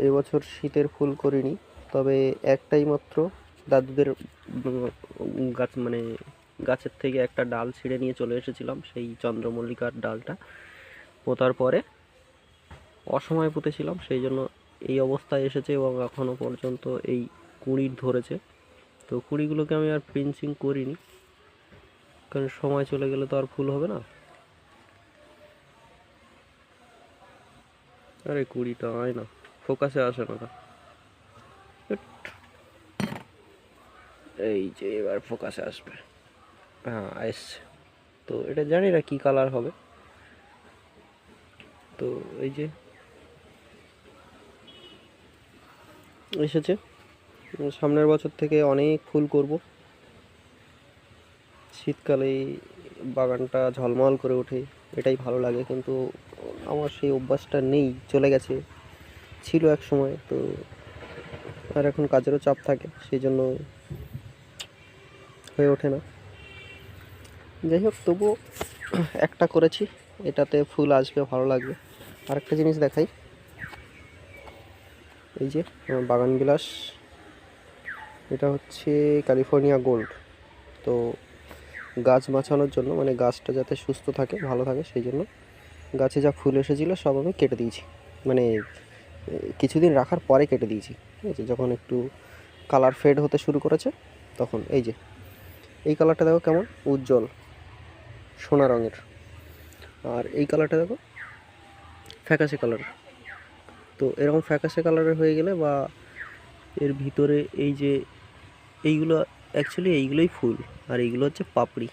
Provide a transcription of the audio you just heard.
এবছর শীতের ফুল করিনি, তবে একটাই মাত্র দাদুদের গাছ মানে গাছের থেকে একটা ডাল ছিঁড়ে নিয়ে চলে এসেছিলাম, সেই চন্দ্রমল্লিকার ডালটা পোঁতার পরে অসময়ে পুঁতেছিলাম, সেই জন্য এই অবস্থায় এসেছে এবং এখনও পর্যন্ত এই কুঁড়ি ধরেছে। তো কুঁড়িগুলোকে আমি আর পিঞ্চিং করিনি, কারণ সময় চলে গেলে তো আর ফুল হবে না। আরে কুড়িটা হয় না, ফোকাসে আসে না। এই যে এবার ফোকাসে আসবে, হ্যাঁ এসছে। তো এটা জানি না কী কালার হবে। তো এই যে এসেছে, সামনের বছর থেকে অনেক ফুল করব। শীতকালে বাগানটা ঝলমল করে ওঠে, এটাই ভালো লাগে, কিন্তু আমার সেই অভ্যাসটা নেই, চলে গেছে। ছিল এক সময়, তো আর এখন কাজেরও চাপ থাকে, সেই জন্য হয়ে ওঠে না। যাই হোক, তবুও একটা করেছি, এটাতে ফুল আসবে, ভালো লাগবে। আরেকটা জিনিস দেখাই, এই যে বাগান বিলাস, এটা হচ্ছে ক্যালিফোর্নিয়া গোল্ড। তো গাছ বাঁচানোর জন্য, মানে গাছটা যাতে সুস্থ থাকে, ভালো থাকে, সেই জন্য গাছে যা ফুল এসেছিলো সব আমি কেটে দিয়েছি, মানে কিছুদিন রাখার পরে কেটে দিয়েছি, ঠিক আছে? যখন একটু কালার ফেড হতে শুরু করেছে তখন। এই যে এই কালারটা দেখো কেমন উজ্জ্বল সোনা রঙের, আর এই কালারটা দেখো ফ্যাকাশে কালার। তো এরকম ফ্যাকাশে কালারের হয়ে গেলে, বা এর ভিতরে এই যে এইগুলো, অ্যাকচুয়ালি এইগুলোই ফুল আর এইগুলো হচ্ছে পাপড়ি।